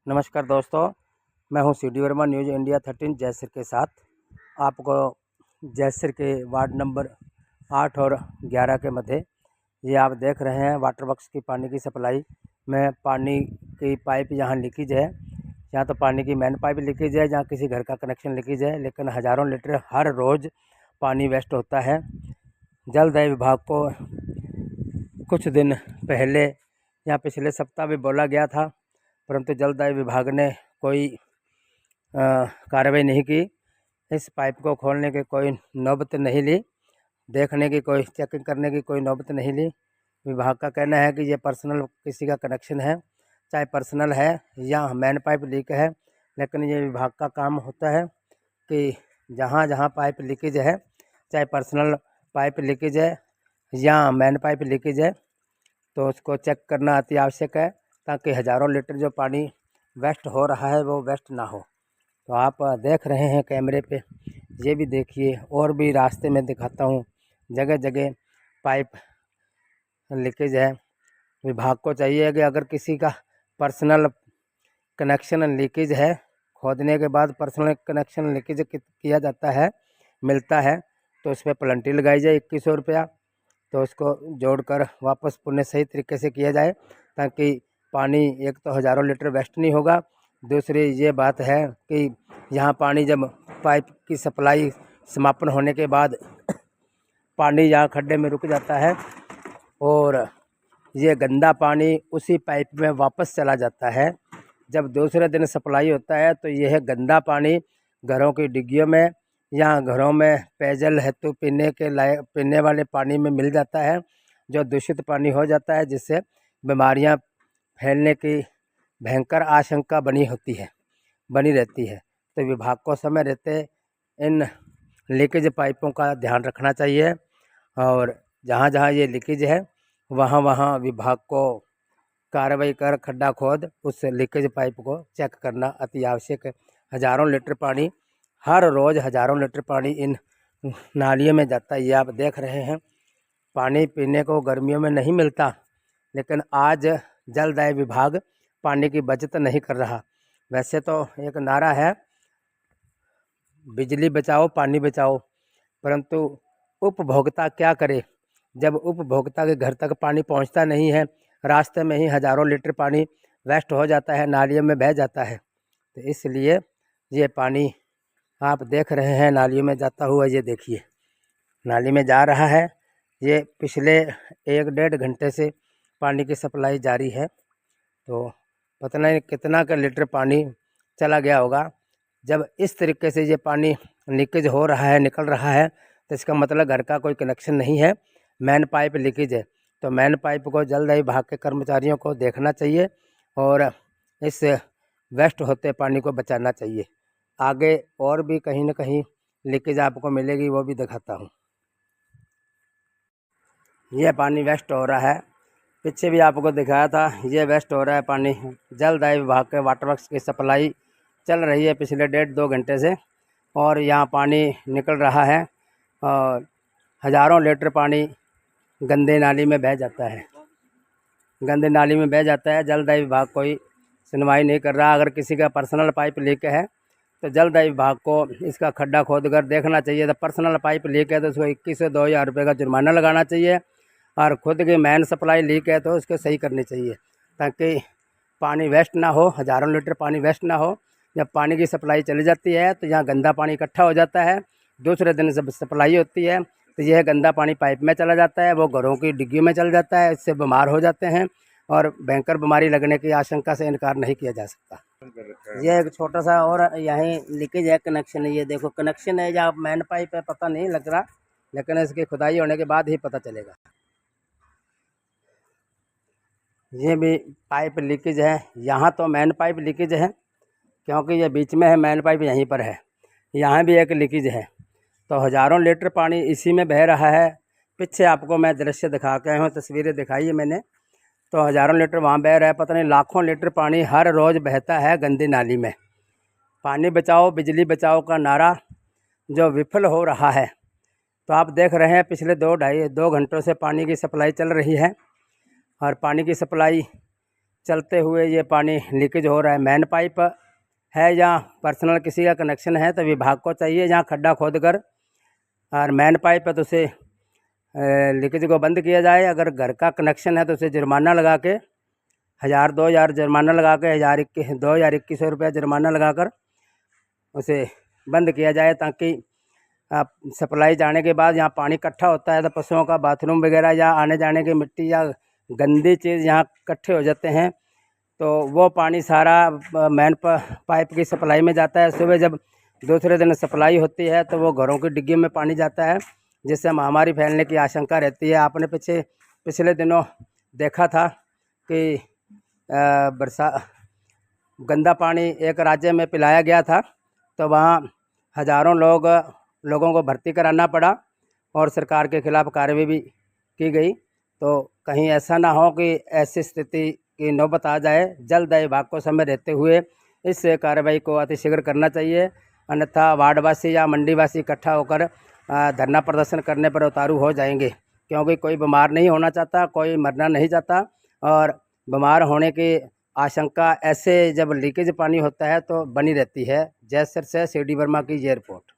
नमस्कार दोस्तों, मैं हूं C D Verma news India 13 जयसिर के साथ। आपको जयसिर के वार्ड नंबर 8 और 11 के मध्य ये आप देख रहे हैं वाटर वर्क्स की पानी की सप्लाई में पानी की पाइप यहाँ लीकेज है। यहाँ तो पानी की मेन पाइप लीकेज है, जहाँ किसी घर का कनेक्शन लीकेज है, लेकिन हज़ारों लीटर हर रोज़ पानी वेस्ट होता है। जल दाय विभाग को कुछ दिन पहले या पिछले सप्ताह भी बोला गया था, परंतु जलदाय विभाग ने कोई कार्रवाई नहीं की। इस पाइप को खोलने की कोई नौबत नहीं ली, देखने की कोई चेकिंग करने की कोई नौबत नहीं ली। विभाग का कहना है कि ये पर्सनल किसी का कनेक्शन है, चाहे पर्सनल है या मेन पाइप लीक है, लेकिन ये विभाग का काम होता है कि जहाँ जहाँ पाइप लीकेज है, चाहे पर्सनल पाइप लीकेज है या मेन पाइप लीकेज है, तो उसको चेक करना अति आवश्यक है, ताकि हज़ारों लीटर जो पानी वेस्ट हो रहा है वो वेस्ट ना हो। तो आप देख रहे हैं कैमरे पे, ये भी देखिए, और भी रास्ते में दिखाता हूँ, जगह जगह पाइप लीकेज है। विभाग को चाहिए कि अगर किसी का पर्सनल कनेक्शन लीकेज है, खोदने के बाद पर्सनल कनेक्शन लीकेज किया जाता है, मिलता है, तो उस पर पेनल्टी लगाई जाए 2100 रुपया। तो उसको जोड़कर वापस पुनः सही तरीके से किया जाए, ताकि पानी एक तो हज़ारों लीटर वेस्ट नहीं होगा। दूसरी ये बात है कि यहाँ पानी जब पाइप की सप्लाई समापन होने के बाद पानी यहाँ खड्डे में रुक जाता है और ये गंदा पानी उसी पाइप में वापस चला जाता है। जब दूसरे दिन सप्लाई होता है तो यह गंदा पानी घरों की डिग्गियों में या घरों में पेयजल हेतु पीने के लायक पीने वाले पानी में मिल जाता है, जो दूषित पानी हो जाता है, जिससे बीमारियां फैलने की भयंकर आशंका बनी रहती है। तो विभाग को समय रहते इन लीकेज पाइपों का ध्यान रखना चाहिए, और जहाँ जहाँ ये लीकेज है वहाँ वहाँ विभाग को कार्रवाई कर खड्डा खोद उस लीकेज पाइप को चेक करना अति आवश्यक है। हज़ारों लीटर पानी हर रोज़ हज़ारों लीटर पानी इन नालियों में जाता है। ये आप देख रहे हैं, पानी पीने को गर्मियों में नहीं मिलता, लेकिन आज जलदाय विभाग पानी की बचत नहीं कर रहा। वैसे तो एक नारा है, बिजली बचाओ पानी बचाओ, परंतु उपभोक्ता क्या करे जब उपभोक्ता के घर तक पानी पहुंचता नहीं है, रास्ते में ही हज़ारों लीटर पानी वेस्ट हो जाता है, नालियों में बह जाता है। तो इसलिए ये पानी आप देख रहे हैं नालियों में जाता हुआ, ये देखिए नाली में जा रहा है। ये पिछले 1-1.5 घंटे से पानी की सप्लाई जारी है, तो पता नहीं कितना का लीटर पानी चला गया होगा। जब इस तरीके से ये पानी लीकेज हो रहा है, निकल रहा है, तो इसका मतलब घर का कोई कनेक्शन नहीं है, मेन पाइप लीकेज है। तो मेन पाइप को जल्द ही विभाग के कर्मचारियों को देखना चाहिए और इस वेस्ट होते पानी को बचाना चाहिए। आगे और भी कहीं न कहीं लीकेज आपको मिलेगी, वो भी दिखाता हूँ। ये पानी वेस्ट हो रहा है, पीछे भी आपको दिखाया था, ये वेस्ट हो रहा है पानी। जल दाय विभाग के वाटर वर्क्स की सप्लाई चल रही है पिछले 1.5-2 घंटे से, और यहाँ पानी निकल रहा है और हज़ारों लीटर पानी गंदे नाली में बह जाता है। जल दाय विभाग कोई सुनवाई नहीं कर रहा। अगर किसी का पर्सनल पाइप लीक है तो जलदाय विभाग को इसका खड्डा खोद कर देखना चाहिए। तो पर्सनल पाइप लीक है तो उसको 21 से 2,000 रुपये का जुर्माना लगाना चाहिए, और खुद की मेन सप्लाई लीक है तो उसको सही करनी चाहिए, ताकि पानी वेस्ट ना हो, हज़ारों लीटर पानी वेस्ट ना हो। जब पानी की सप्लाई चली जाती है तो यहाँ गंदा पानी इकट्ठा हो जाता है, दूसरे दिन जब सप्लाई होती है तो यह गंदा पानी पाइप में चला जाता है, वो घरों की डिग्गी में चल जाता है, इससे बीमार हो जाते हैं और भयंकर बीमारी लगने की आशंका से इनकार नहीं किया जा सकता। ये एक छोटा सा और यहीं लीकेज है, कनेक्शन है, ये देखो कनेक्शन है या मेन पाइप है पता नहीं लग रहा, लेकिन इसकी खुदाई होने के बाद ही पता चलेगा। ये भी पाइप लीकेज है, यहाँ तो मेन पाइप लीकेज है क्योंकि ये बीच में है, मेन पाइप यहीं पर है, यहाँ भी एक लीकेज है। तो हज़ारों लीटर पानी इसी में बह रहा है। पीछे आपको मैं दृश्य दिखा के आया हूँ, तस्वीरें दिखाई है मैंने, तो हज़ारों लीटर वहाँ बह रहा है, पता नहीं लाखों लीटर पानी हर रोज़ बहता है गंदी नाली में। पानी बचाओ बिजली बचाओ का नारा जो विफल हो रहा है। तो आप देख रहे हैं पिछले 2 घंटों से पानी की सप्लाई चल रही है, और पानी की सप्लाई चलते हुए ये पानी लीकेज हो रहा है। मेन पाइप है जहाँ पर्सनल किसी का कनेक्शन है तो विभाग को चाहिए जहाँ खड्डा खोद कर और मेन पाइप है तो उसे लीकेज को बंद किया जाए। अगर घर का कनेक्शन है तो उसे जुर्माना लगा के 1000-2000 जुर्माना लगा के 2100 रुपया जुर्माना लगाकर उसे बंद किया जाए, ताकि सप्लाई जाने के बाद यहाँ पानी इकट्ठा होता है तो पशुओं का बाथरूम वगैरह या आने जाने की मिट्टी या गंदी चीज़ यहाँ इकट्ठे हो जाते हैं तो वो पानी सारा मेन पाइप की सप्लाई में जाता है। सुबह जब दूसरे दिन सप्लाई होती है तो वो घरों की डिग्गी में पानी जाता है, जिससे महामारी फैलने की आशंका रहती है। आपने पिछले दिनों देखा था कि गंदा पानी एक राज्य में पिलाया गया था तो वहाँ हज़ारों लोगों को भर्ती कराना पड़ा और सरकार के खिलाफ़ कार्रवाई भी की गई। तो कहीं ऐसा ना हो कि ऐसी स्थिति की नौबत आ जाए। जल्द विभाग को समय रहते हुए इस कार्रवाई को अतिशीघ्र करना चाहिए, अन्यथा वार्डवासी या मंडीवासी इकट्ठा होकर धरना प्रदर्शन करने पर उतारू हो जाएंगे, क्योंकि कोई बीमार नहीं होना चाहता, कोई मरना नहीं चाहता और बीमार होने की आशंका ऐसे जब लीकेज पानी होता है तो बनी रहती है। जयसर से CD वर्मा की ये रिपोर्ट।